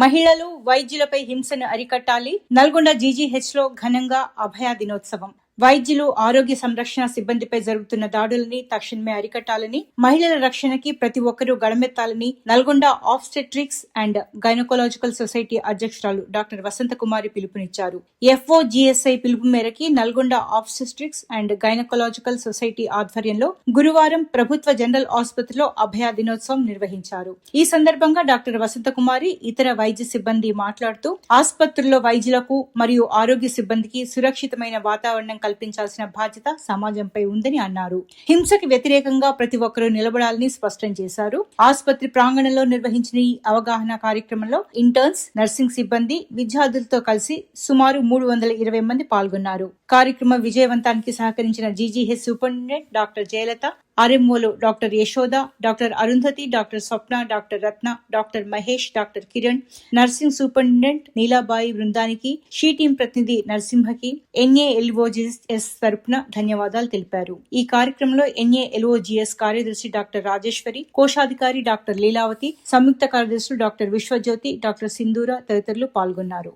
మహిళలు, వైద్యులపై హింసను అరికట్టాలి. నల్గొండ జీజీహెచ్లో ఘనంగా అభయ దినోత్సవం. వైద్యులు, ఆరోగ్య సంరక్షణ సిబ్బందిపై జరుగుతున్న దాడులని తక్షణమే అరికట్టాలని, మహిళల రక్షణకి ప్రతి ఒక్కరూ గళమెత్తాలని నల్గొండ ఆబ్స్టెట్రిక్స్ అండ్ గైనకోలాజికల్ సొసైటీ అధ్యక్షురాలు డాక్టర్ వసంతకుమారి పిలుపునిచ్చారు. FOGSI పిలుపు మేరకి నల్గొండ ఆబ్స్టెట్రిక్స్ అండ్ గైనకోలాజికల్ సొసైటీ ఆధ్వర్యంలో గురువారం ప్రభుత్వ జనరల్ ఆసుపత్రిలో అభయ దినోత్సవం నిర్వహించారు. ఈ సందర్భంగా డాక్టర్ వసంతకుమారి, ఇతర వైద్య సిబ్బంది మాట్లాడుతూ ఆసుపత్రుల్లో వైద్యులకు మరియు ఆరోగ్య సిబ్బందికి సురక్షితమైన వాతావరణం కల్పించాల్సిన బాధ్యత సమాజంపై ఉందని అన్నారు. హింసకి వ్యతిరేకంగా ప్రతి ఒక్కరూ నిలబడాలని స్పష్టం చేశారు. ఆసుపత్రి ప్రాంగణంలో నిర్వహించిన ఈ అవగాహన కార్యక్రమంలో ఇంటర్న్స్, నర్సింగ్ సిబ్బంది, విద్యార్థులతో కలిసి సుమారు 320 మంది పాల్గొన్నారు. కార్యక్రమం విజయవంతానికి సహకరించిన జీజీహెచ్ సూపరింటెండెంట్ డాక్టర్ జయలత, ఆర్ఎంఓలు doctor Yashoda, doctor Arundhati, doctor Swapna, doctor Ratna, doctor Mahesh, doctor Kiran, nursing superintendent Neelabai బృందానికి, షీ టీం ప్రతినిధి నరసింహకి, NALOGS తరపున ధన్యవాదాలు తెలిపారు. ఈ కార్యక్రమంలో NALOGS కార్యదర్శి డాక్టర్ రాజేశ్వరి, కోశాధికారి డాక్టర్ లీలావతి, సంయుక్త కార్యదర్శులు డాక్టర్ విశ్వజ్యోతి, డాక్టర్ సింధూర తదితరులు పాల్గొన్నారు.